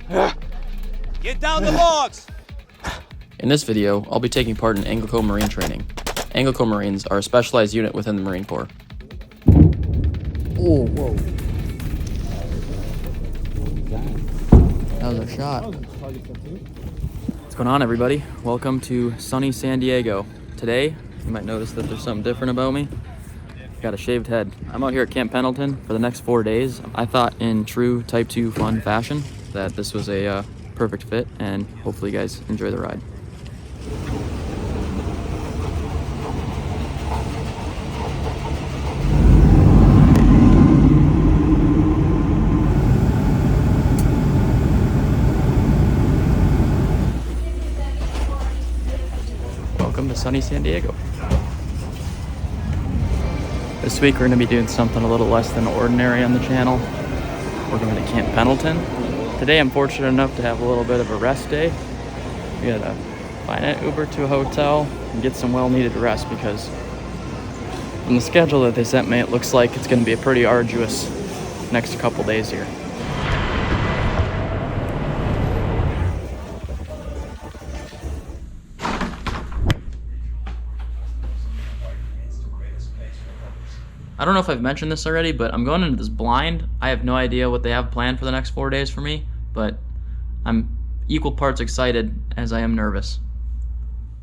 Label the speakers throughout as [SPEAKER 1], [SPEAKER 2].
[SPEAKER 1] Get down the logs!
[SPEAKER 2] In this video, I'll be taking part in Anglo Marine training. Anglo Marines are a specialized unit within the Marine Corps.
[SPEAKER 3] Oh, whoa. That was a shot. What's going on, everybody? Welcome to sunny San Diego. Today, you might notice that there's something different about me. Got a shaved head. I'm out here at Camp Pendleton for the next 4 days. I thought in true Type 2 fun fashion that this was a perfect fit, and hopefully you guys enjoy the ride. Welcome to sunny San Diego. This week we're going to be doing something a little less than ordinary on the channel. We're going to Camp Pendleton. Today I'm fortunate enough to have a little bit of a rest day. We gotta find an Uber to a hotel and get some well-needed rest because from the schedule that they sent me, it looks like it's going to be a pretty arduous next couple days here. I don't know if I've mentioned this already, but I'm going into this blind. I have no idea what they have planned for the next 4 days for me, but I'm equal parts excited as I am nervous.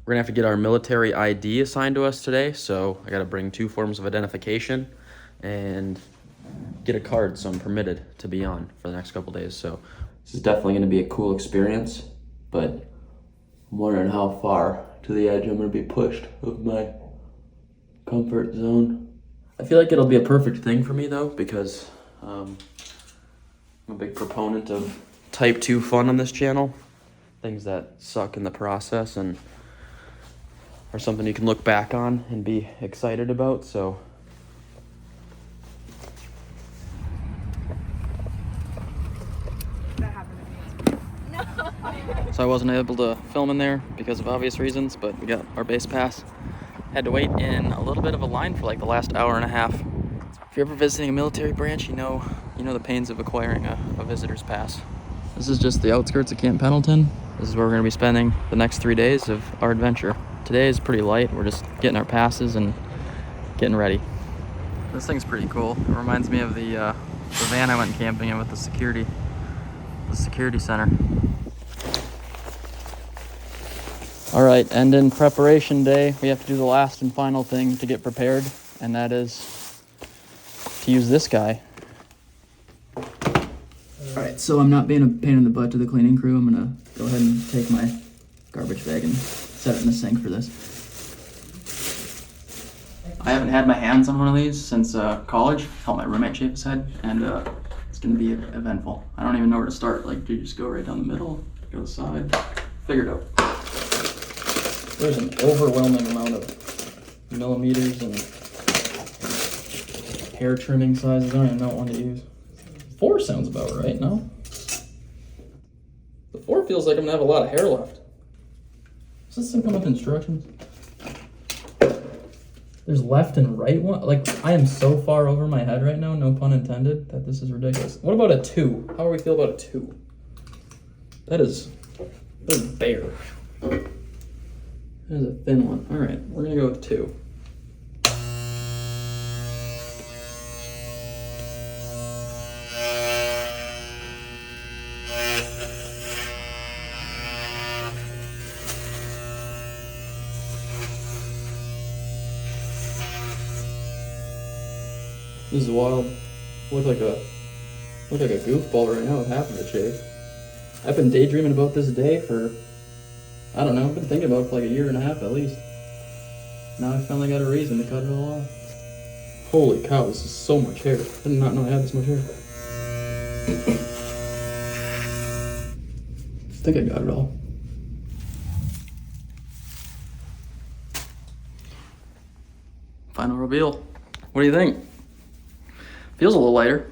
[SPEAKER 2] We're gonna have to get our military ID assigned to us today, so I gotta bring 2 forms of identification and get a card so I'm permitted to be on for the next couple days. So this is definitely gonna be a cool experience, but I'm wondering how far to the edge I'm gonna be pushed of my comfort zone. I feel like it'll be a perfect thing for me though, because I'm a big proponent of Type 2 fun on this channel. Things that suck in the process and are something you can look back on and be excited about, so. So I wasn't able to film in there because of obvious reasons, but we got our base pass. Had to wait in a little bit of a line for like the last hour and a half. If you're ever visiting a military branch, you know the pains of acquiring a visitor's pass. This is just the outskirts of Camp Pendleton. This is where we're gonna be spending the next 3 days of our adventure. Today is pretty light. We're just getting our passes and getting ready. This thing's pretty cool. It reminds me of the van I went camping in with the security center. All right, and in preparation day, we have to do the last and final thing to get prepared, and that is to use this guy. All right, so I'm not being a pain in the butt to the cleaning crew. I'm gonna go ahead and take my garbage bag and set it in the sink for this. I haven't had my hands on one of these since college. Helped my roommate shave his head, and it's gonna be eventful. I don't even know where to start. Like, do you just go right down the middle, go to the side? Figure it out. There's an overwhelming amount of millimeters and hair trimming sizes. I don't even know what one to use. 4 sounds about right, no? The 4 feels like I'm gonna have a lot of hair left. Does this thing come with instructions? There's left and right one. Like, I am so far over my head right now, no pun intended, that this is ridiculous. What about a 2? How do we feel about a 2? That is bare. That is a thin one. All right, we're gonna go with 2. This is wild. Look like a goofball right now with half of it shaved. I've been daydreaming about this day for, I don't know, I've been thinking about it for like a year and a half at least. Now I finally got a reason to cut it all off. Holy cow, this is so much hair. I did not know I had this much hair. I think I got it all. Final reveal. What do you think? Feels a little lighter.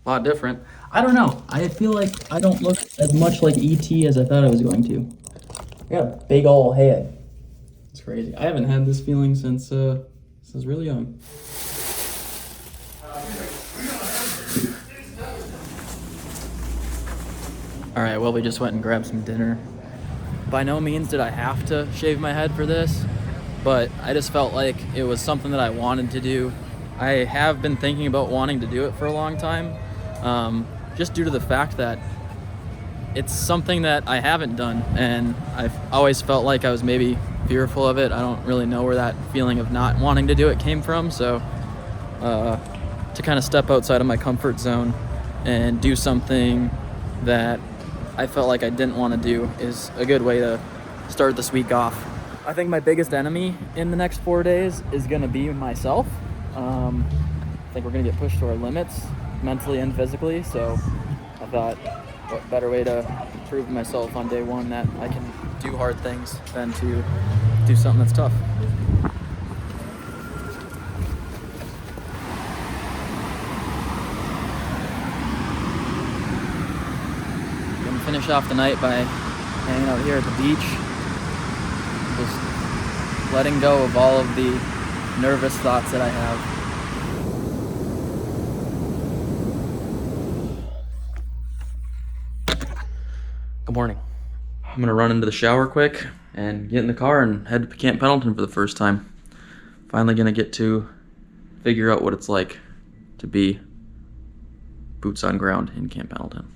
[SPEAKER 2] A lot different. I don't know. I feel like I don't look as much like E.T. as I thought I was going to. I got a big ol' head. It's crazy. I haven't had this feeling since I was really young.
[SPEAKER 3] All right, well, we just went and grabbed some dinner. By no means did I have to shave my head for this, but I just felt like it was something that I wanted to do. I have been thinking about wanting to do it for a long time, just due to the fact that it's something that I haven't done, and I've always felt like I was maybe fearful of it. I don't really know where that feeling of not wanting to do it came from, so to kind of step outside of my comfort zone and do something that I felt like I didn't want to do is a good way to start this week off. I think my biggest enemy in the next 4 days is going to be myself. I think we're going to get pushed to our limits mentally and physically, so I thought what better way to prove to myself on day one that I can do hard things than to do something that's tough. Finish off the night by hanging out here at the beach, just letting go of all of the nervous thoughts that I have.
[SPEAKER 2] Good morning. I'm gonna run into the shower quick and get in the car and head to Camp Pendleton for the first time. Finally gonna get to figure out what it's like to be boots on ground in Camp Pendleton.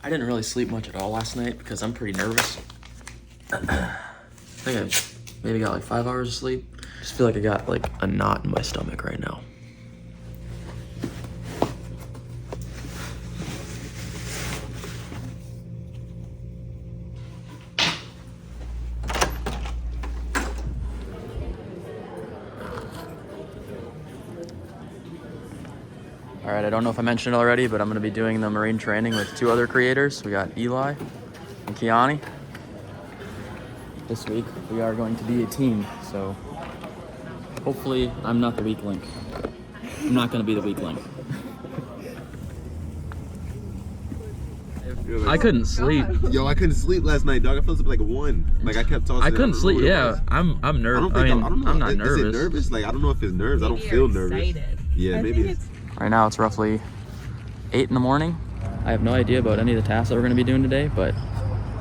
[SPEAKER 2] I didn't really sleep much at all last night because I'm pretty nervous. I think I maybe got like 5 hours of sleep. Just feel like I got like a knot in my stomach right now.
[SPEAKER 3] All right, I don't know if I mentioned it already, but I'm going to be doing the marine training with 2 other creators. We got Eli and Kiani. This week, we are going to be a team, so hopefully I'm not the weak link. I'm not going to be the weak link. I couldn't sleep.
[SPEAKER 1] Yo, I couldn't sleep last night, dog. I felt asleep like 1. Like I kept tossing.
[SPEAKER 3] I couldn't sleep. Yeah, I'm nervous. I mean, I'm not nervous.
[SPEAKER 1] Is it nervous? Like I don't know if it's nerves. I don't feel nervous. Yeah, maybe it's.
[SPEAKER 3] Right now it's roughly 8 in the morning. I have no idea about any of the tasks that we're going to be doing today, but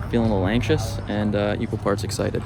[SPEAKER 3] feeling a little anxious and equal parts excited.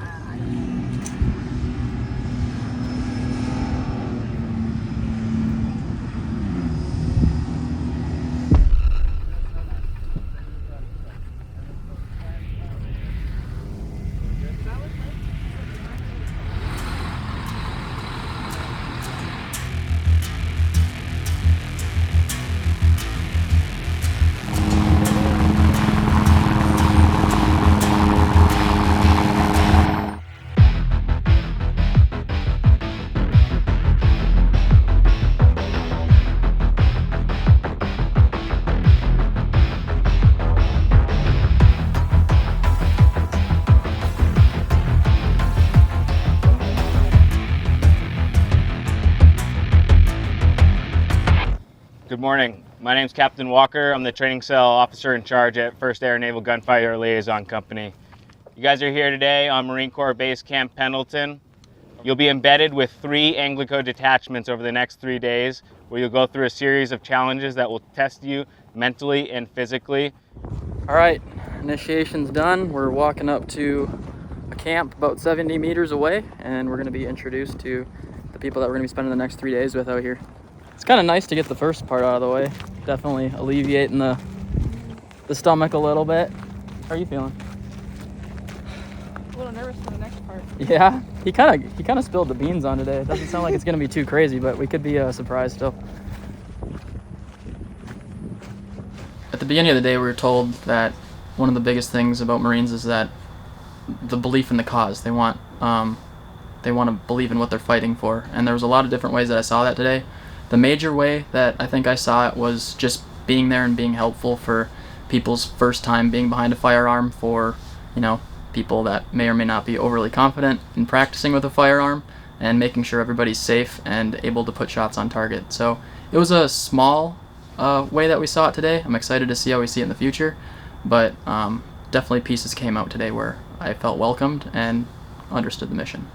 [SPEAKER 4] Good morning. My name's Captain Walker. I'm the training cell officer in charge at 1st Air Naval Gunfighter Liaison Company. You guys are here today on Marine Corps Base Camp Pendleton. You'll be embedded with 3 Anglico detachments over the next 3 days, where you'll go through a series of challenges that will test you mentally and physically.
[SPEAKER 3] All right, initiation's done. We're walking up to a camp about 70 meters away, and we're going to be introduced to the people that we're going to be spending the next 3 days with out here. It's kind of nice to get the first part out of the way. Definitely alleviating the stomach a little bit. How are you feeling?
[SPEAKER 5] A little nervous for the next part.
[SPEAKER 3] Yeah, he kind of spilled the beans on today. It doesn't sound like it's going to be too crazy, but we could be surprised still. At the beginning of the day, we were told that one of the biggest things about Marines is that the belief in the cause. They want to believe in what they're fighting for, and there was a lot of different ways that I saw that today. The major way that I think I saw it was just being there and being helpful for people's first time being behind a firearm, for, you know, people that may or may not be overly confident in practicing with a firearm, and making sure everybody's safe and able to put shots on target. So it was a small way that we saw it today. I'm excited to see how we see it in the future, but definitely pieces came out today where I felt welcomed and understood the mission.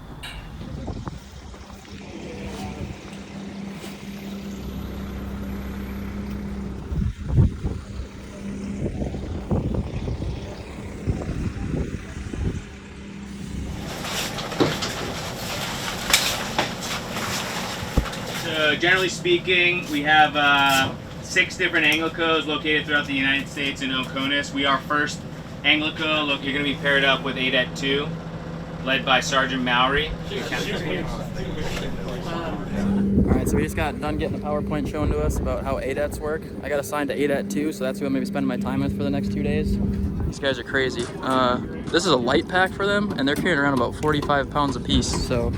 [SPEAKER 4] So generally speaking, we have 6 different Anglicos located throughout the United States in Oconus. We are first Anglico. Look, you're going to be paired up with 8 at 2, led by Sergeant Mavrik.
[SPEAKER 3] Alright, so we just got done getting a PowerPoint shown to us about how ADATs work. I got assigned to ADAT 2, so that's who I'm going to be spending my time with for the next 2 days. These guys are crazy. This is a light pack for them, and they're carrying around about 45 pounds a piece, so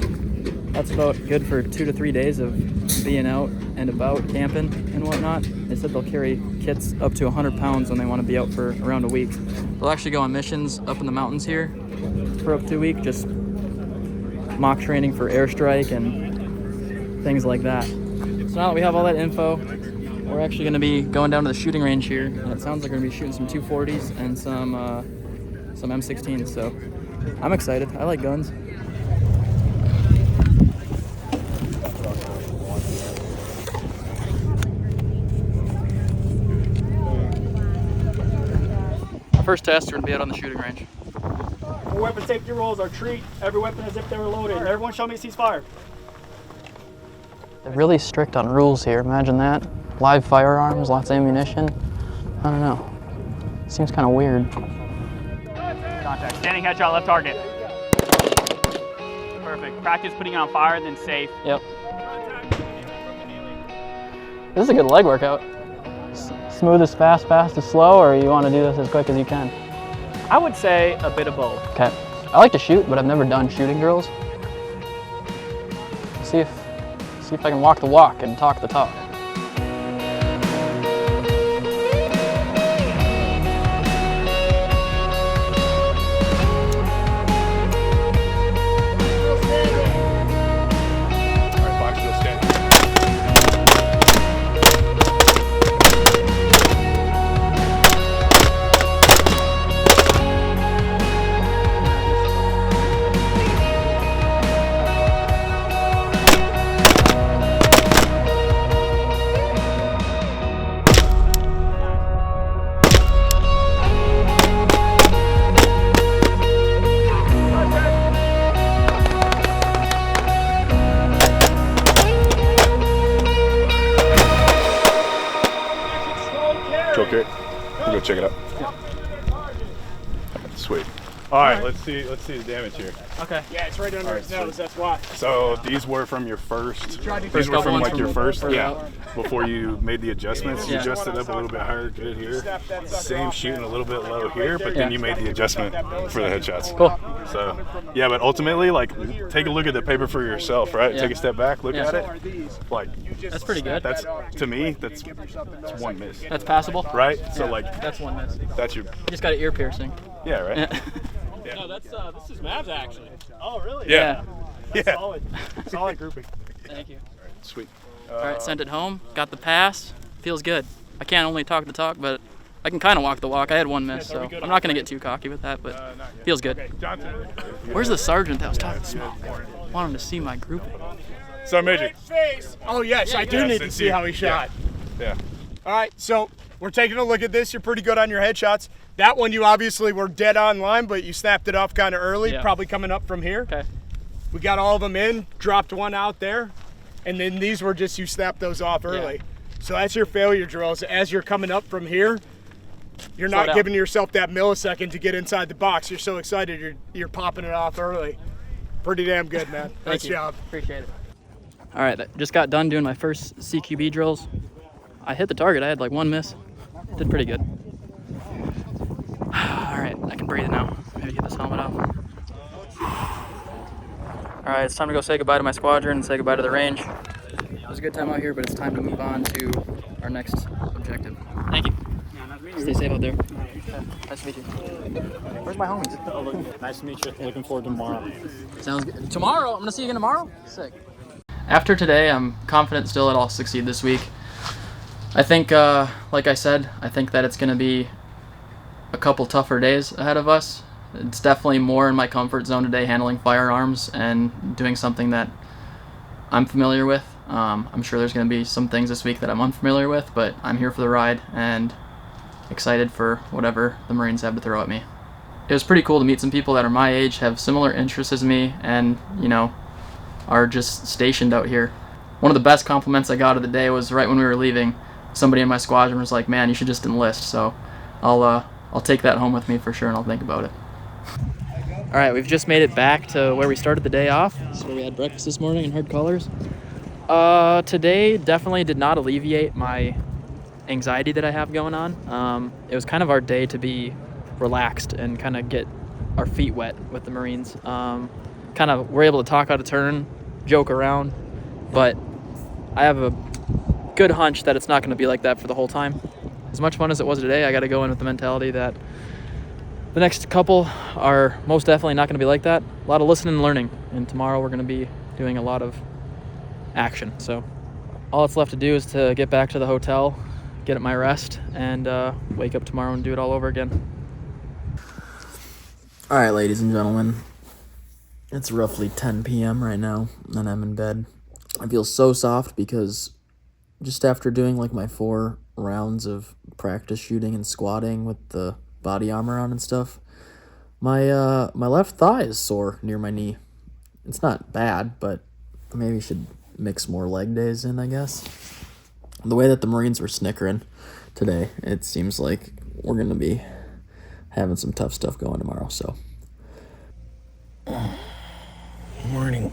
[SPEAKER 3] that's about good for 2 to 3 days of being out and about camping and whatnot. They said they'll carry kits up to 100 pounds when they want to be out for around a week. They'll actually go on missions up in the mountains here for up to a week, just mock training for airstrike and things like that. So now that we have all that info, we're actually going to be going down to the shooting range here, and it sounds like we're going to be shooting some 240s and some M16s, so I'm excited. I like guns. Our first test, we're going to be out on the shooting range.
[SPEAKER 5] For weapon safety rules are treat every weapon as if they were loaded. And everyone show me a ceasefire.
[SPEAKER 3] They're really strict on rules here, imagine that. Live firearms, lots of ammunition. I don't know. Seems kind of weird.
[SPEAKER 5] Contact. Standing headshot, left target. Perfect. Practice putting it on fire, then safe.
[SPEAKER 3] Yep. This is a good leg workout. Smooth is fast, fast is slow, or you want to do this as quick as you can?
[SPEAKER 5] I would say a bit of both.
[SPEAKER 3] Okay. I like to shoot, but I've never done shooting drills. See if I can walk the walk and talk the talk.
[SPEAKER 6] Okay, we'll go check it out. Sweet. All right, let's see the damage here.
[SPEAKER 5] Okay. Yeah, it's right under his nose, that's why.
[SPEAKER 6] So these were from your first. These were from like your first. Yeah. Before you made the adjustments, you adjusted up a little bit higher, good here. Same shooting a little bit low here, but then you made the adjustment for the headshots.
[SPEAKER 3] Cool.
[SPEAKER 6] So yeah, but ultimately, like, take a look at the paper for yourself, right? Yeah. Take a step back, look at it. Like,
[SPEAKER 3] that's pretty good.
[SPEAKER 6] That's, to me, that's one miss.
[SPEAKER 3] That's passable.
[SPEAKER 6] Right? So like,
[SPEAKER 3] that's one miss.
[SPEAKER 6] That's your.
[SPEAKER 3] You just got an ear piercing.
[SPEAKER 6] Yeah, right.
[SPEAKER 5] Yeah. No, that's this is Mavs actually. Oh, really?
[SPEAKER 6] Yeah.
[SPEAKER 5] Yeah. Solid grouping.
[SPEAKER 3] Thank you.
[SPEAKER 6] All right, sweet.
[SPEAKER 3] All right, sent it home. Got the pass. Feels good. I can't only talk the talk, but I can kind of walk the walk. I had one miss, so I'm not going to get too cocky with that, but feels good. Where's the sergeant that was talking smoke? I want him to see my grouping.
[SPEAKER 6] Sergeant Major.
[SPEAKER 5] Oh, yes, I do need to see how he shot.
[SPEAKER 6] Yeah.
[SPEAKER 5] All right, so we're taking a look at this. You're pretty good on your headshots. That one you obviously were dead on line, but you snapped it off kind of early, probably coming up from here.
[SPEAKER 3] Okay.
[SPEAKER 5] We got all of them in, dropped one out there, and then these were just you snapped those off early. Yeah. So that's your failure drills. As you're coming up from here, you're not giving yourself that millisecond to get inside the box. You're so excited, you're popping it off early. Pretty damn good, man. Nice job.
[SPEAKER 3] Appreciate it. All right, just got done doing my first CQB drills. I hit the target. I had like one miss. Did pretty good. All right, I can breathe now. Maybe get this helmet off. All right, it's time to go say goodbye to my squadron and say goodbye to the range. It was a good time out here, but it's time to move on to our next objective. Thank you. Stay safe out there. Nice to meet you. Where's my homies?
[SPEAKER 5] Nice to meet you. Looking forward to tomorrow.
[SPEAKER 3] Sounds good. Tomorrow? I'm gonna see you again tomorrow? Sick. After today, I'm confident still that I'll succeed this week. I think, like I said, I think that it's gonna be a couple tougher days ahead of us. It's definitely more in my comfort zone today, handling firearms and doing something that I'm familiar with. I'm sure there's going to be some things this week that I'm unfamiliar with, but I'm here for the ride and excited for whatever the Marines have to throw at me. It was pretty cool to meet some people that are my age, have similar interests as me, and, you know, are just stationed out here. one of the best compliments I got of the day was right when we were leaving. Somebody in my squadron was like, "Man, you should just enlist." So I'll take that home with me for sure, and I'll think about it. All right, we've just made it back to where we started the day off. This is where we had breakfast this morning in Hard Colors. Today definitely did not alleviate my anxiety that I have going on. It was kind of our day to be relaxed and kind of get our feet wet with the Marines. Kind of we're able to talk out of turn, joke around, but I have a good hunch that it's not going to be like that for the whole time. As much fun as it was today, I got to go in with the mentality that the next couple are most definitely not going to be like that. A lot of listening and learning, and tomorrow we're going to be doing a lot of action. So all that's left to do is to get back to the hotel, get my rest, and wake up tomorrow and do it all over again. All right, ladies and gentlemen, it's roughly 10 p.m. right now, and I'm in bed. I feel so soft because just after doing like my 4 rounds of practice shooting and squatting with the body armor on and stuff, my left thigh is sore near my knee. It's not bad, but maybe should mix more leg days in, I guess. The way that the Marines were snickering today, it seems like we're gonna be having some tough stuff going tomorrow. So
[SPEAKER 7] morning.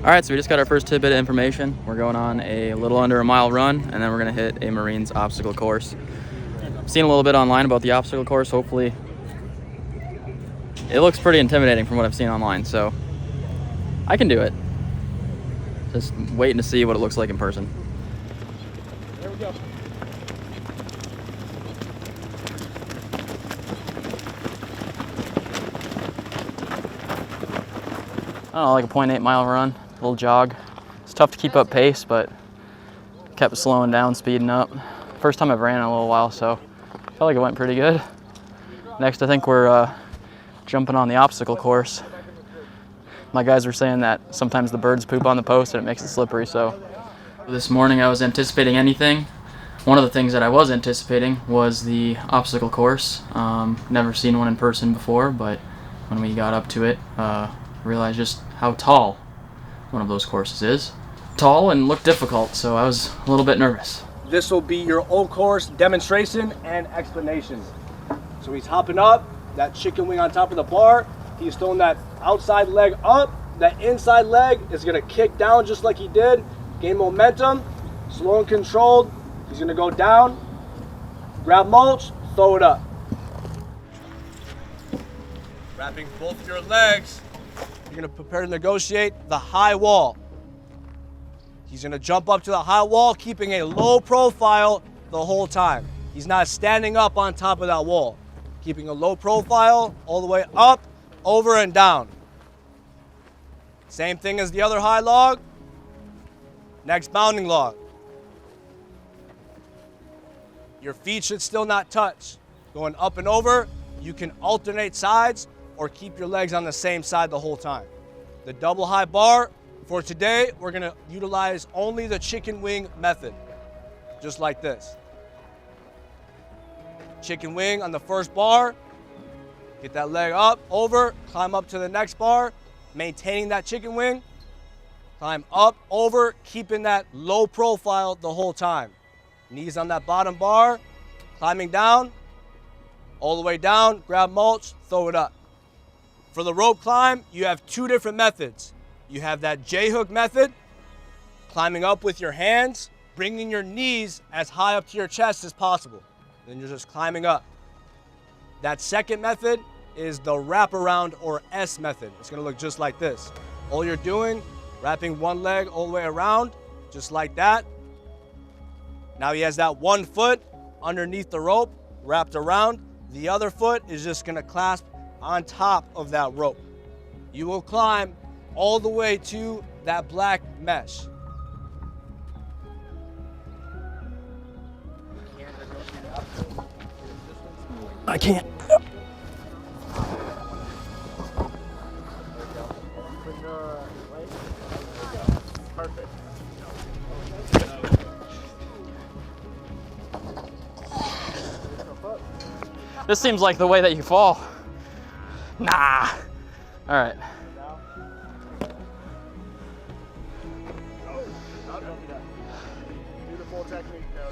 [SPEAKER 3] all right, so we just got our first tidbit of information. We're going on a little under a mile run, and then we're gonna hit a Marines obstacle course. I've seen a little bit online about the obstacle course. Hopefully it looks pretty intimidating from what I've seen online, so I can do it. Just waiting to see what it looks like in person.
[SPEAKER 5] There we go.
[SPEAKER 3] I don't know, like a 0.8 mile run, a little jog. It's tough to keep up pace, but kept slowing down, speeding up. First time I've ran in a little while, so I felt like it went pretty good. Next, I think we're jumping on the obstacle course. My guys were saying that sometimes the birds poop on the post and it makes it slippery, so. This morning I was anticipating anything. One of the things that I was anticipating was the obstacle course. Never seen one in person before, but when we got up to it, realized just how tall one of those courses is. Tall and looked difficult, so I was a little bit nervous.
[SPEAKER 8] This will be your old course demonstration and explanation. So he's hopping up, that chicken wing on top of the bar. He's throwing that outside leg up. That inside leg is gonna kick down just like he did. Gain momentum, slow and controlled. He's gonna go down, grab mulch, throw it up. Wrapping both of your legs. You're gonna prepare to negotiate the high wall. He's gonna jump up to the high wall, keeping a low profile the whole time. He's not standing up on top of that wall. Keeping a low profile all the way up, over and down. Same thing as the other high log. Next bounding log. Your feet should still not touch. Going up and over, you can alternate sides or keep your legs on the same side the whole time. The double high bar, for today, we're gonna utilize only the chicken wing method, just like this. Chicken wing on the first bar, get that leg up, over, climb up to the next bar, maintaining that chicken wing, climb up, over, keeping that low profile the whole time. Knees on that bottom bar, climbing down, all the way down, grab mulch, throw it up. For the rope climb, you have 2 different methods. You have that J-hook method, climbing up with your hands, bringing your knees as high up to your chest as possible. Then you're just climbing up. That second method is the wraparound or S method. It's gonna look just like this. All you're doing, wrapping one leg all the way around, just like that. Now he has that one foot underneath the rope, wrapped around. The other foot is just gonna clasp on top of that rope. You will climb all the way to that black mesh.
[SPEAKER 7] I can't.
[SPEAKER 3] This seems like the way that you fall. Nah. All right.
[SPEAKER 5] Beautiful technique, though.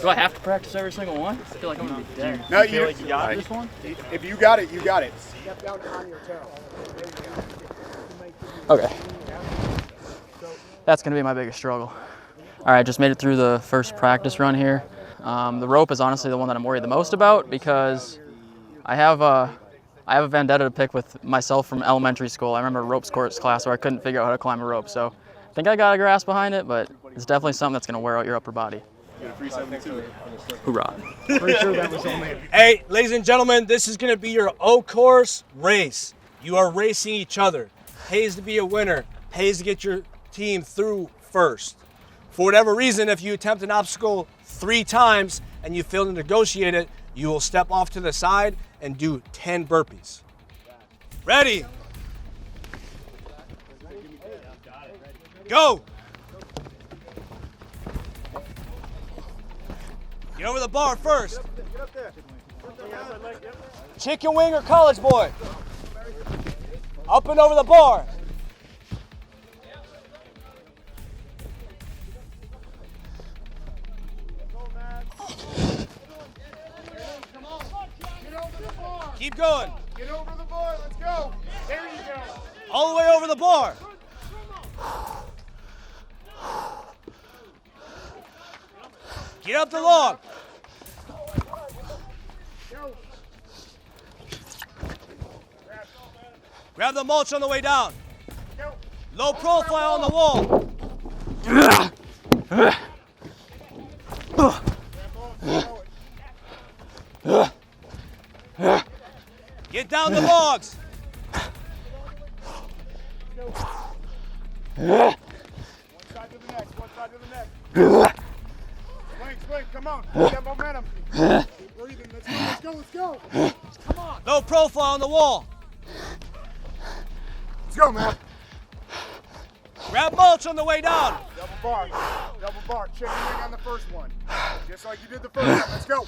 [SPEAKER 3] Do I have to practice every single one? I feel like I'm gonna be dead.
[SPEAKER 5] No,
[SPEAKER 3] feel like you got this one?
[SPEAKER 5] If you got it, you got it. Step down on your toe.
[SPEAKER 3] Okay. That's gonna be my biggest struggle. All right, just made it through the first practice run here. The rope is honestly the one that I'm worried the most about because I have a vendetta to pick with myself from elementary school. I remember a ropes course class where I couldn't figure out how to climb a rope. So I think I got a grasp behind it, but it's definitely something that's gonna wear out your upper body. Hoorah.
[SPEAKER 5] Pretty sure that was only.
[SPEAKER 8] Hey, ladies and gentlemen, this is gonna be your O-course race. You are racing each other. Pays to be a winner, pays to get your team through first. For whatever reason, if you attempt an obstacle 3 times and you fail to negotiate it, you will step off to the side and do 10 burpees. Ready? Go! Get over the bar first. Chicken wing or college boy? Up and over the bar. Keep going.
[SPEAKER 5] Get over the bar. Let's go. There you go.
[SPEAKER 8] All the way over the bar. Get up the log. Grab the mulch on the way down. Low profile on the wall. Get down the logs.
[SPEAKER 5] One side to the next. One side to the next. Swing. Come on. Get momentum. Keep breathing. Let's go. Come on.
[SPEAKER 8] Low profile on the wall.
[SPEAKER 5] Let's go, man.
[SPEAKER 8] Grab mulch on the way down.
[SPEAKER 5] Double bar. Chicken wing on the first one. Just like you did the first one. Let's go.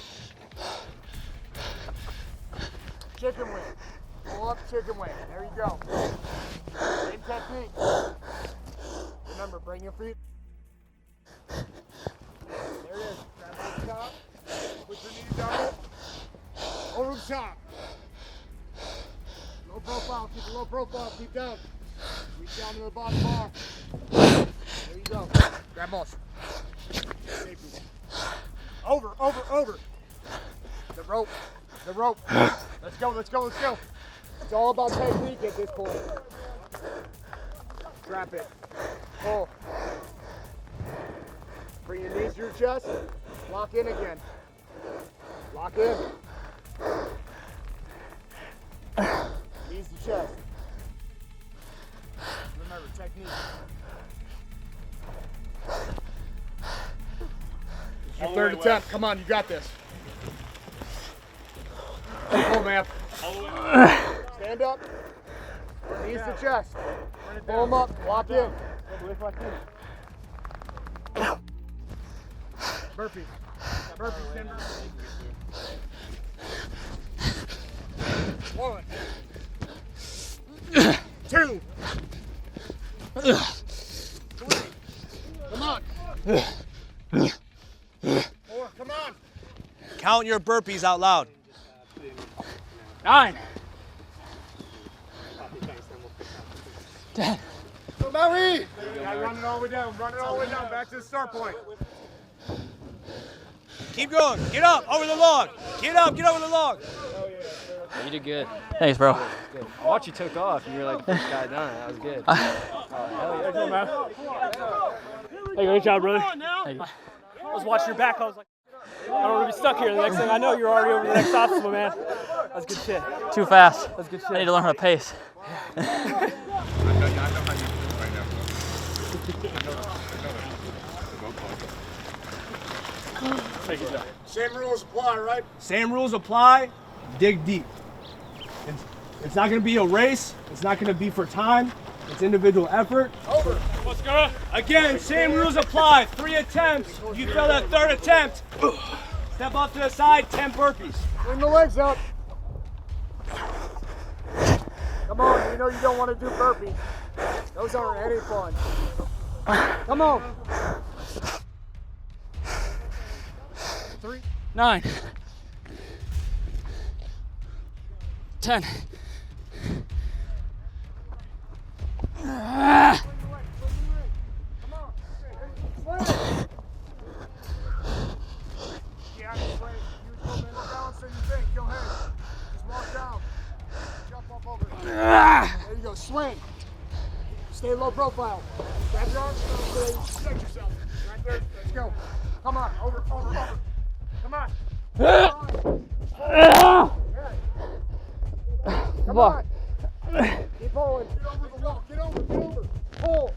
[SPEAKER 5] Chicken wing. Pull up chicken wing. There you go. Same technique. Remember, bring your feet. There it is. Grab over the top. Put your knees down it. Over the top. Low profile. Keep the low profile. Keep down. Reach down to the bottom bar. There you go. Grab mulch. Safety. Over. The rope. Let's go. It's all about technique at this point. Trap it. Pull. Bring your knees to your chest. Lock in again. Lock in. Knees to chest. Remember, technique. It's your third attempt. Come on, you got this. Pull, man. Stand up. Knees to chest. Pull them up. Lock in. Burpees. Burpees. 1, 2, 3. Come on. 4. Come on.
[SPEAKER 8] Count your burpees out loud.
[SPEAKER 3] 9. 10.
[SPEAKER 5] Go, Mavrik. Run it all the way down. Back to the start point.
[SPEAKER 8] Keep going. Get up over the log. Get over the log.
[SPEAKER 9] You did good.
[SPEAKER 3] Thanks, bro.
[SPEAKER 9] I watched you took off and you were like, this guy done it. That was good.
[SPEAKER 10] Hell yeah. Hey, good job, brother. I was watching your back. I was like, I don't want to be stuck here. The next thing I know, you're already over the next obstacle, man. That's good shit.
[SPEAKER 3] Too fast.
[SPEAKER 10] That's good shit.
[SPEAKER 3] I need to learn how to pace.
[SPEAKER 6] I know how you feel right now.
[SPEAKER 10] Take it down.
[SPEAKER 5] Same rules apply, right?
[SPEAKER 8] Same rules apply. Dig deep.
[SPEAKER 5] It's not going to be a race. It's not going to be for time. It's individual effort. Over.
[SPEAKER 10] Let's go.
[SPEAKER 5] Again, same rules apply. 3 attempts. You fail that 3rd attempt. Step off to the side, 10 burpees. Bring the legs up. Come on, you know you don't want to do burpees. Those aren't any fun. Come on.
[SPEAKER 10] 3, 9, 10.
[SPEAKER 5] There you go, swing. Stay low profile. Grab your arms, stretch yourself. Right there, let's go. Come on, over. Come on. Come on. Keep pulling. Get over the wall. Get over. Pull.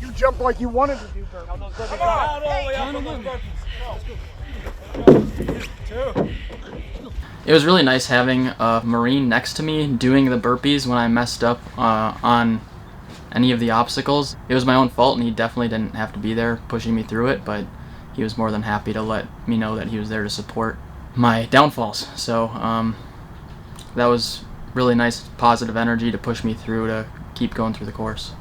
[SPEAKER 5] You jumped like you wanted to do burpees. Come on, all the way up on those burpees. 2.
[SPEAKER 3] It was really nice having a Marine next to me doing the burpees when I messed up on any of the obstacles. It was my own fault, and he definitely didn't have to be there pushing me through it, but he was more than happy to let me know that he was there to support my downfalls. So that was really nice, positive energy to push me through to keep going through the course.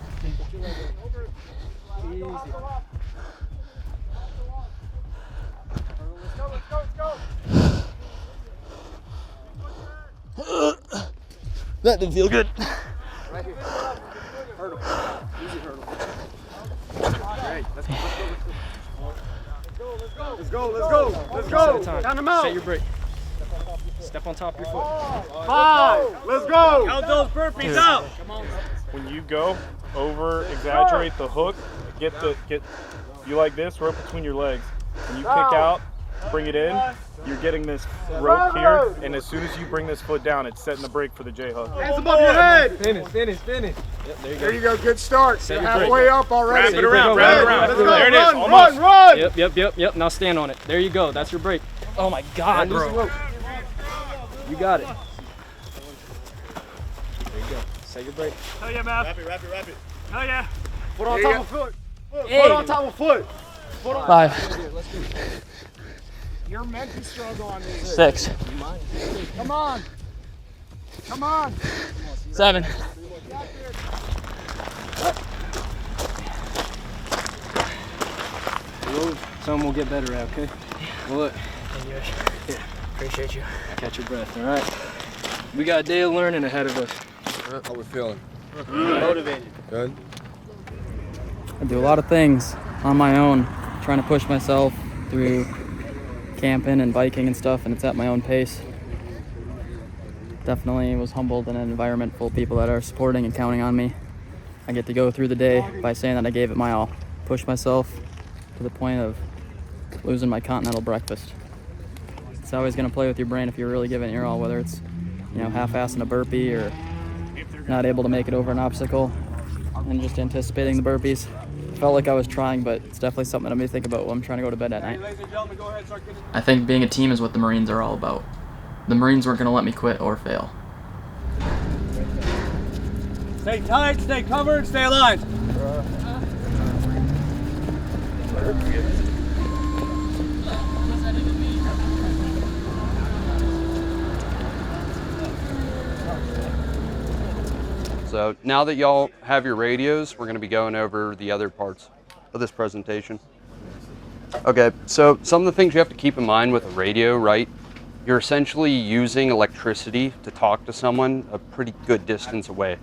[SPEAKER 7] That didn't feel good.
[SPEAKER 5] Right here. Hurdle. Easy hurdle. Great. Let's go. Count them out.
[SPEAKER 10] Set your brake. Step on top of your foot.
[SPEAKER 5] 5. Let's go.
[SPEAKER 10] Count those burpees out.
[SPEAKER 6] When you go over, exaggerate the hook. Get you like this, rope between your legs. When you kick out, bring it in. You're getting this rope here, and as soon as you bring this foot down, it's setting the brake for the J hook.
[SPEAKER 5] Hands above your head.
[SPEAKER 10] Finish.
[SPEAKER 5] Yep, there you go. Good start. You're halfway up already.
[SPEAKER 10] Wrap it around.
[SPEAKER 5] Let's go.
[SPEAKER 10] There it is.
[SPEAKER 5] Run.
[SPEAKER 10] Yep. Now stand on it. There you go. That's your brake. Oh my God, bro. You got it. There you go. Set your brake.
[SPEAKER 5] Hell yeah, Mav. Wrap it.
[SPEAKER 10] Hell yeah.
[SPEAKER 5] Foot on top of foot. Foot on top of foot.
[SPEAKER 3] 5.
[SPEAKER 5] You're meant to struggle on these.
[SPEAKER 3] 6.
[SPEAKER 5] Come on.
[SPEAKER 3] 7.
[SPEAKER 10] Some will get better at, okay? Well, look. Yeah, appreciate you. Catch your breath, all right? We got a day of learning ahead of us.
[SPEAKER 1] How we feeling?
[SPEAKER 10] Motivated.
[SPEAKER 1] Good.
[SPEAKER 3] I do a lot of things on my own, trying to push myself through camping and biking and stuff, and it's at my own pace. Definitely was humbled in an environment full of people that are supporting and counting on me. I get to go through the day by saying that I gave it my all, push myself to the point of losing my continental breakfast. It's always going to play with your brain if you're really giving it your all, whether it's, half-assing a burpee or not able to make it over an obstacle and just anticipating the burpees. Felt like I was trying, but it's definitely something that I'm going to think about when I'm trying to go to bed at night. I think being a team is what the Marines are all about. The Marines weren't going to let me quit or fail.
[SPEAKER 8] Stay tight, stay covered, stay aligned.
[SPEAKER 11] So now that y'all have your radios, we're going to be going over the other parts of this presentation. Okay, so some of the things you have to keep in mind with a radio, right? You're essentially using electricity to talk to someone a pretty good distance away.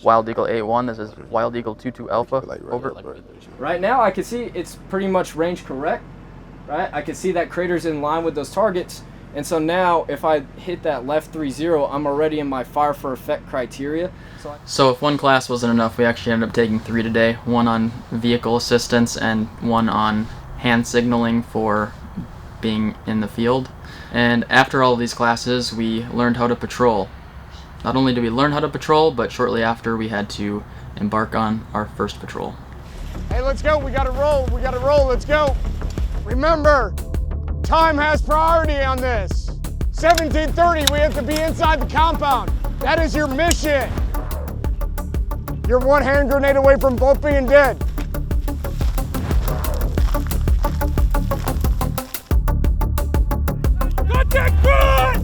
[SPEAKER 3] Wild Eagle 8-1, this is Wild Eagle 2-2 Alpha, over.
[SPEAKER 9] Right now I can see it's pretty much range correct, right? I can see that crater's in line with those targets. And so now if I hit that left 3-0, I'm already in my fire for effect criteria.
[SPEAKER 3] So if one class wasn't enough, we actually ended up taking 3 today. 1 on vehicle assistance and 1 on hand signaling for being in the field. And after all of these classes, we learned how to patrol. Not only did we learn how to patrol, but shortly after we had to embark on our first patrol.
[SPEAKER 5] Hey, let's go. We gotta roll. Let's go. Remember, time has priority on this. 17:30, we have to be inside the compound. That is your mission. You're one hand grenade away from both being dead. Contact front!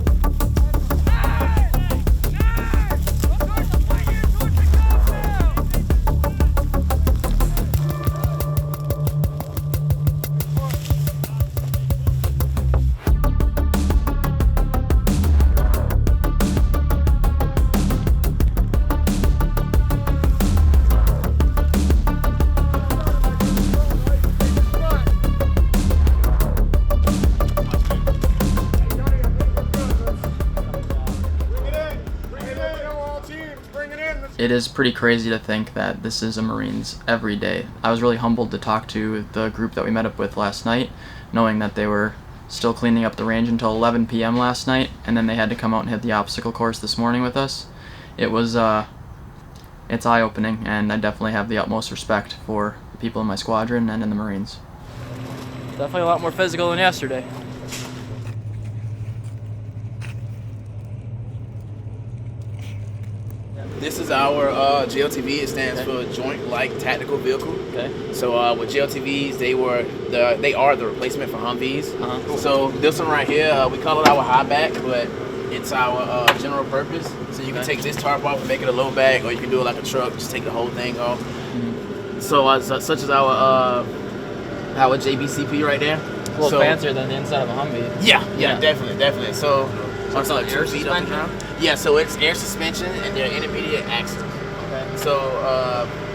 [SPEAKER 3] It is pretty crazy to think that this is a Marines every day. I was really humbled to talk to the group that we met up with last night, knowing that they were still cleaning up the range until 11 p.m. last night, and then they had to come out and hit the obstacle course this morning with us. It was, it's eye-opening, and I definitely have the utmost respect for the people in my squadron and in the Marines.
[SPEAKER 10] Definitely a lot more physical than yesterday.
[SPEAKER 12] This is our JLTV. It stands for Joint Light Tactical Vehicle.
[SPEAKER 10] Okay.
[SPEAKER 12] So with JLTVs, they are the replacement for Humvees.
[SPEAKER 10] Cool.
[SPEAKER 12] So this one right here, we call it our high back, but it's our general purpose. So you can take this tarp off and make it a low back, or you can do it like a truck, just take the whole thing off. Mm-hmm. So such as our JBCP right there.
[SPEAKER 10] A little fancier than the inside of a Humvee.
[SPEAKER 12] Yeah, definitely. So
[SPEAKER 10] it's like air suspension?
[SPEAKER 12] Yeah, so it's air suspension and they're intermediate axle.
[SPEAKER 10] Okay.
[SPEAKER 12] So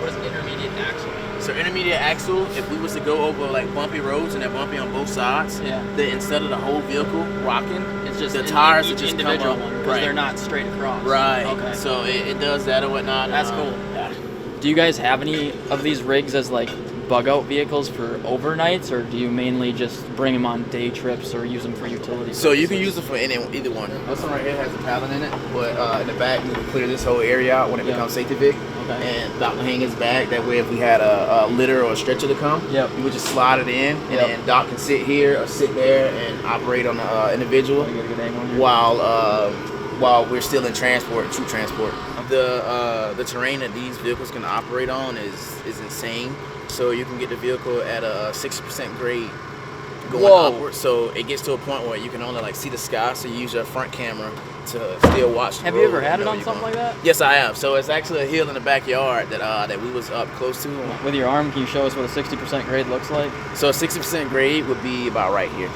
[SPEAKER 10] what is intermediate axle?
[SPEAKER 12] So intermediate axle, if we was to go over like bumpy roads and they're bumpy on both sides, instead of the whole vehicle rocking,
[SPEAKER 10] it's just
[SPEAKER 12] the tires are just
[SPEAKER 10] individual
[SPEAKER 12] come up,
[SPEAKER 10] one because they're not straight across.
[SPEAKER 12] Right.
[SPEAKER 10] Okay.
[SPEAKER 12] So it does that or whatnot.
[SPEAKER 10] That's cool.
[SPEAKER 12] Yeah.
[SPEAKER 3] Do you guys have any of these rigs as like bug out vehicles for overnights, or do you mainly just bring them on day trips or use them for utility
[SPEAKER 12] So you can use them for either one. This one right here has a paddle in it, but in the back you can clear this whole area out when it becomes safety vic.
[SPEAKER 3] Okay.
[SPEAKER 12] And Doc will hang his bag. That way if we had a litter or a stretcher to come, you would just slide it in, and then Doc can sit here or sit there and operate on the individual while we're still in transport, troop transport. The terrain that these vehicles can operate on is insane. So you can get the vehicle at a 60% grade going upward. So it gets to a point where you can only like see the sky. So you use your front camera to still watch the
[SPEAKER 10] Have
[SPEAKER 12] road
[SPEAKER 10] you ever had
[SPEAKER 12] and
[SPEAKER 10] it
[SPEAKER 12] know
[SPEAKER 10] on
[SPEAKER 12] you're
[SPEAKER 10] something
[SPEAKER 12] going.
[SPEAKER 10] like that?
[SPEAKER 12] Yes, I have. So it's actually a hill in the backyard that we was up close to.
[SPEAKER 3] With your arm, can you show us what a 60% grade looks like?
[SPEAKER 12] So a 60% grade would be about right here.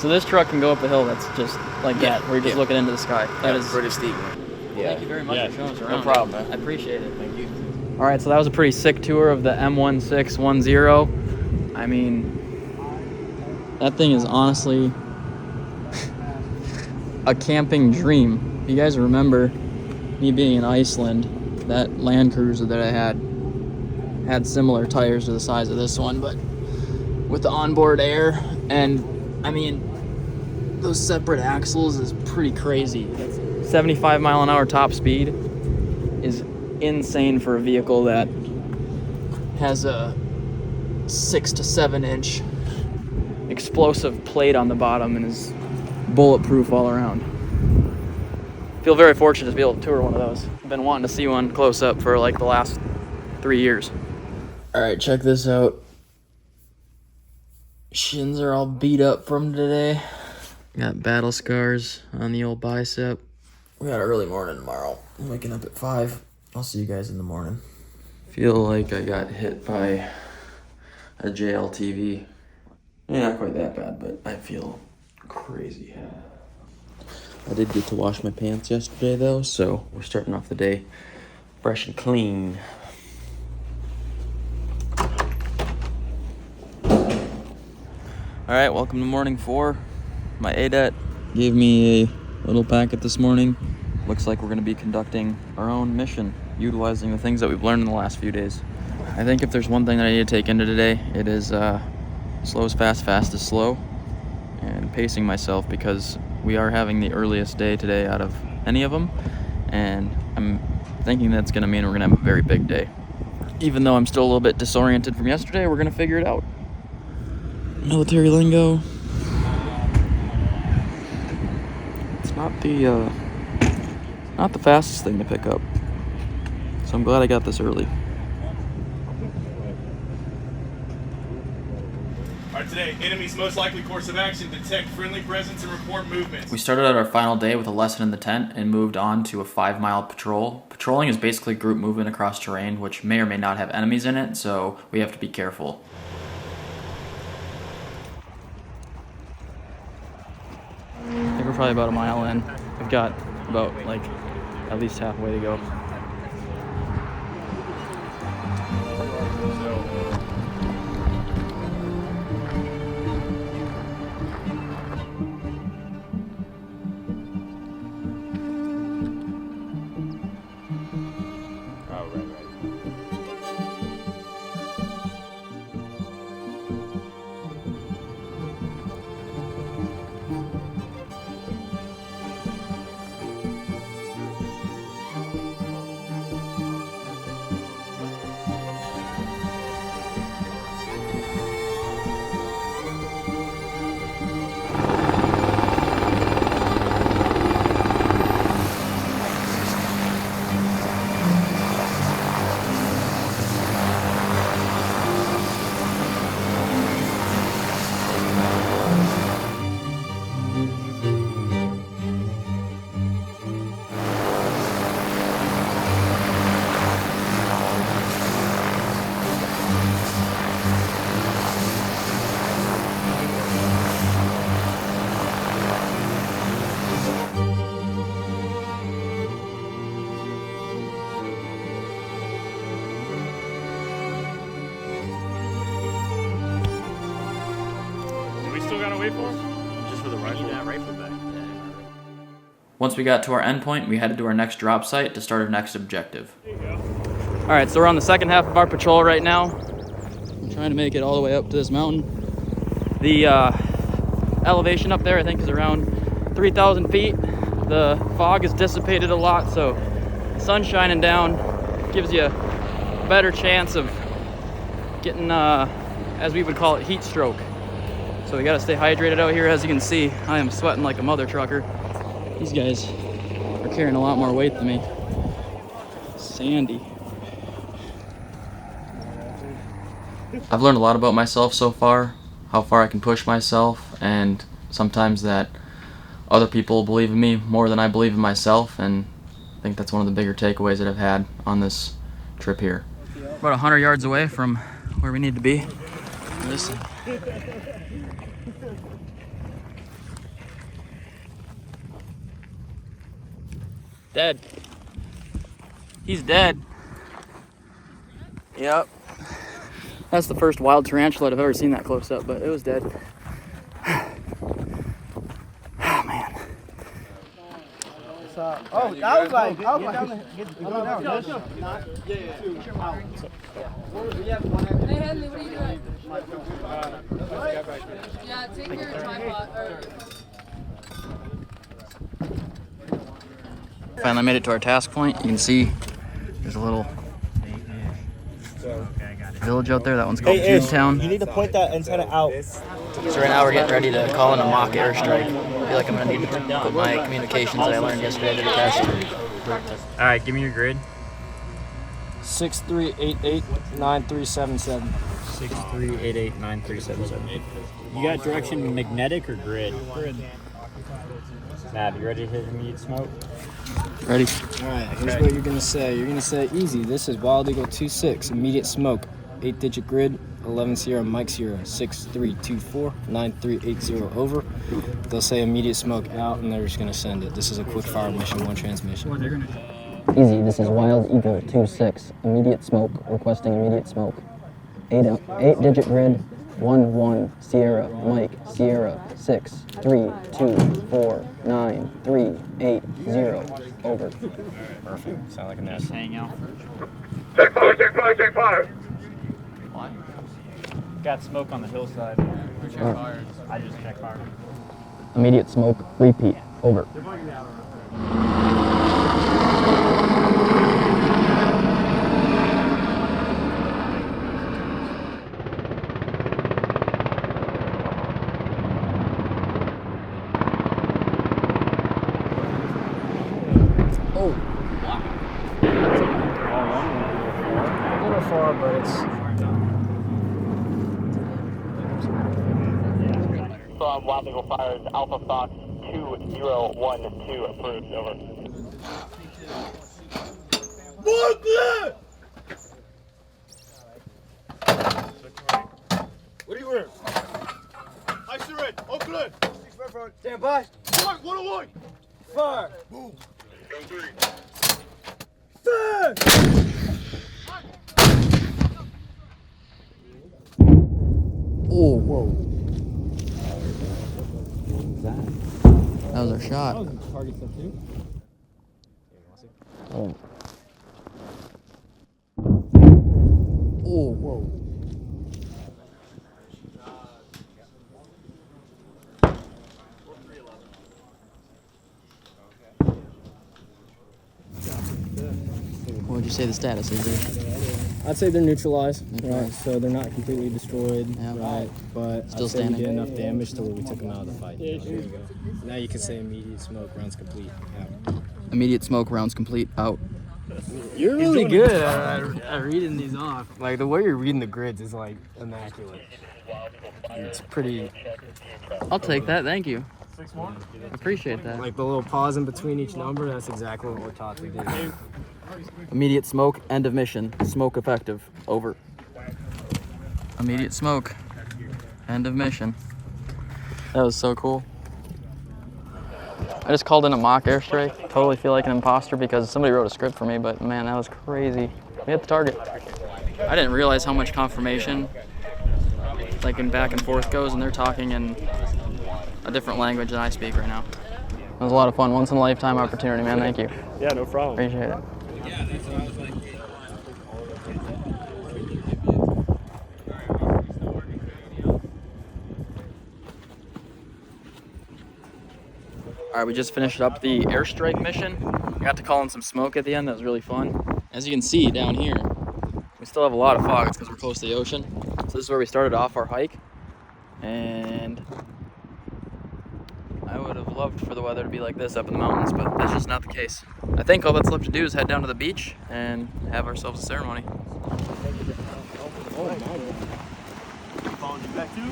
[SPEAKER 3] So this truck can go up a hill that's just like that, where you're just looking into the sky. That is
[SPEAKER 12] pretty steep.
[SPEAKER 3] Thank you very much for showing us around.
[SPEAKER 12] No problem, man.
[SPEAKER 3] I appreciate it.
[SPEAKER 12] Thank you.
[SPEAKER 3] All right, so that was a pretty sick tour of the M1610. I mean, that thing is honestly a camping dream. If you guys remember me being in Iceland, that Land Cruiser that I had similar tires to the size of this one, but with the onboard air. And I mean, those separate axles is pretty crazy. 75 mile an hour top speed is insane for a vehicle that has a 6 to 7 inch explosive plate on the bottom and is bulletproof all around. Feel very fortunate to be able to tour one of those. I've been wanting to see one close up for like the last 3 years. All right, check this out. Shins are all beat up from today. Got battle scars on the old bicep. We got an early morning tomorrow. I'm waking up at 5. I'll see you guys in the morning. Feel like I got hit by a JLTV. Not quite that bad, but I feel crazy. I did get to wash my pants yesterday though, so we're starting off the day fresh and clean. Alright, welcome to morning 4. My ADET gave me a little packet this morning. Looks like we're going to be conducting our own mission, utilizing the things that we've learned in the last few days. I think if there's one thing that I need to take into today, it is slow is fast, fast is slow, and pacing myself, because we are having the earliest day today out of any of them, and I'm thinking that's going to mean we're going to have a very big day. Even though I'm still a little bit disoriented from yesterday, we're going to figure it out. Military lingo. not the fastest thing to pick up. So I'm glad I got this early.
[SPEAKER 13] All right, today, enemy's most likely course of action, detect friendly presence and report movements.
[SPEAKER 3] We started out our final day with a lesson in the tent and moved on to a 5-mile patrol. Patrolling is basically group movement across terrain, which may or may not have enemies in it, so we have to be careful. I think we're probably about a mile in. We've got about like at least halfway to go. Once we got to our endpoint, we headed to our next drop site to start our next objective. All right, so we're on the second half of our patrol right now. I'm trying to make it all the way up to this mountain. The elevation up there, I think, is around 3,000 feet. The fog has dissipated a lot, so the sun shining down gives you a better chance of getting, as we would call it, heat stroke. So we gotta stay hydrated out here. As you can see, I am sweating like a mother trucker. These guys are carrying a lot more weight than me. Sandy. I've learned a lot about myself so far, how far I can push myself, and sometimes that other people believe in me more than I believe in myself, and I think that's one of the bigger takeaways that I've had on this trip here. About 100 yards away from where we need to be. Listen. Dead. He's dead. Yep. That's the first wild tarantula I've ever seen that close up, but it was dead. Oh, man.
[SPEAKER 14] Oh, I was like, down there.
[SPEAKER 15] Hey, Henley, what are you doing? Yeah, take your tripod.
[SPEAKER 3] Finally made it to our task point. You can see there's a little village out there. That one's called Tubetown.
[SPEAKER 14] You need to point that antenna out.
[SPEAKER 3] So right now we're getting ready to call in a mock airstrike. I feel like I'm gonna need to put my communications that I learned yesterday to the test.
[SPEAKER 10] All right, give me your grid.
[SPEAKER 9] 63889377.
[SPEAKER 10] 63889377. You got direction magnetic or grid? Grid. Matt, you ready to hit immediate smoke?
[SPEAKER 3] Ready.
[SPEAKER 9] All right, here's what you're gonna say. You're gonna say, easy, this is Wild Eagle 26, immediate smoke, 8-digit grid, 11 Sierra, Mike Sierra, 6324-9380, over. They'll say immediate smoke out, and they're just gonna send it. This is a quick fire mission, one transmission.
[SPEAKER 16] Easy, this is Wild Eagle 26, immediate smoke, requesting immediate smoke. 8-digit grid, 11 Sierra, Mike Sierra, 6324-9380, over.
[SPEAKER 10] Perfect. Sound like a nest. Hang out.
[SPEAKER 13] Check fire, check fire, check fire.
[SPEAKER 10] What? Got smoke on the hillside. Who checked fire? I just checked fire.
[SPEAKER 16] Immediate smoke, repeat, over.
[SPEAKER 9] targets.
[SPEAKER 17] From Wild Eagle Fires, Alpha Fox 2012 approved, over.
[SPEAKER 5] What are you wearing? I surrender. All good.
[SPEAKER 14] Stand by.
[SPEAKER 5] One.
[SPEAKER 14] Fire.
[SPEAKER 5] Move.
[SPEAKER 14] Fire.
[SPEAKER 3] Oh, whoa. That was our shot.
[SPEAKER 9] That was a target stuff too.
[SPEAKER 3] Oh. Oh, whoa. What would you say the status is?
[SPEAKER 9] I'd say they're neutralized, right? So they're not completely destroyed, right? But
[SPEAKER 3] Still
[SPEAKER 9] I'd say
[SPEAKER 3] standing.
[SPEAKER 9] we did enough damage to where we took them out of the fight. There you go. Now you can say immediate smoke, rounds complete. Out.
[SPEAKER 3] Immediate smoke, rounds complete, out.
[SPEAKER 9] You're really good at reading these off. Like the way you're reading the grids is like immaculate. It's pretty.
[SPEAKER 3] I'll take that, thank you.
[SPEAKER 9] 6 more?
[SPEAKER 3] Appreciate that.
[SPEAKER 9] Like the little pause in between each number, that's exactly what we're taught to do.
[SPEAKER 3] Immediate smoke, end of mission. Smoke effective, over. Immediate smoke, end of mission. That was so cool. I just called in a mock airstrike. Totally feel like an imposter because somebody wrote a script for me, but man, that was crazy. We hit the target. I didn't realize how much confirmation, like in back and forth goes, and they're talking in a different language than I speak right now. It was a lot of fun. Once in a lifetime opportunity, man. Thank you.
[SPEAKER 10] Yeah, no problem.
[SPEAKER 3] Appreciate it. All right, we just finished up the airstrike mission. I got to call in some smoke at the end. That was really fun. As you can see down here, we still have a lot of fog. It's because we're close to the ocean. So this is where we started off our hike. And I would have loved for the weather to be like this up in the mountains, but that's just not the case. I think all that's left to do is head down to the beach and have ourselves a ceremony.
[SPEAKER 10] Oh, my. Following you back too?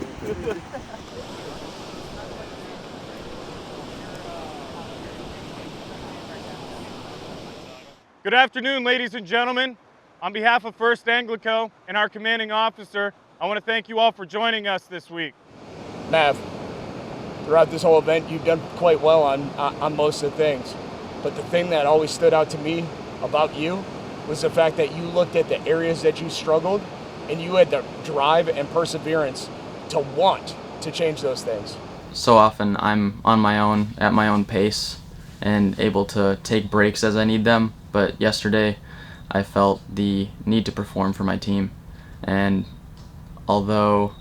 [SPEAKER 13] Good afternoon, ladies and gentlemen. On behalf of 1st Anglico and our commanding officer, I want to thank you all for joining us this week.
[SPEAKER 5] Mav, throughout this whole event, you've done quite well on most of the things. But the thing that always stood out to me about you was the fact that you looked at the areas that you struggled and you had the drive and perseverance to want to change those things.
[SPEAKER 3] So often I'm on my own, at my own pace, and able to take breaks as I need them. But yesterday, I felt the need to perform for my team. And although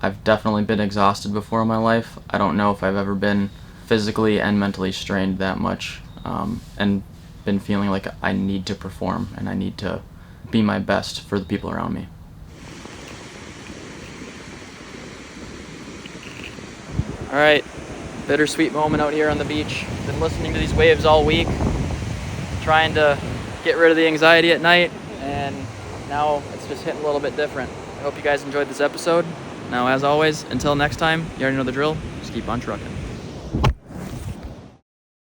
[SPEAKER 3] I've definitely been exhausted before in my life, I don't know if I've ever been physically and mentally strained that much, and been feeling like I need to perform and I need to be my best for the people around me. All right, bittersweet moment out here on the beach. Been listening to these waves all week, trying to get rid of the anxiety at night, and now it's just hitting a little bit different. I hope you guys enjoyed this episode. Now, as always, until next time, you already know the drill. Just keep on trucking.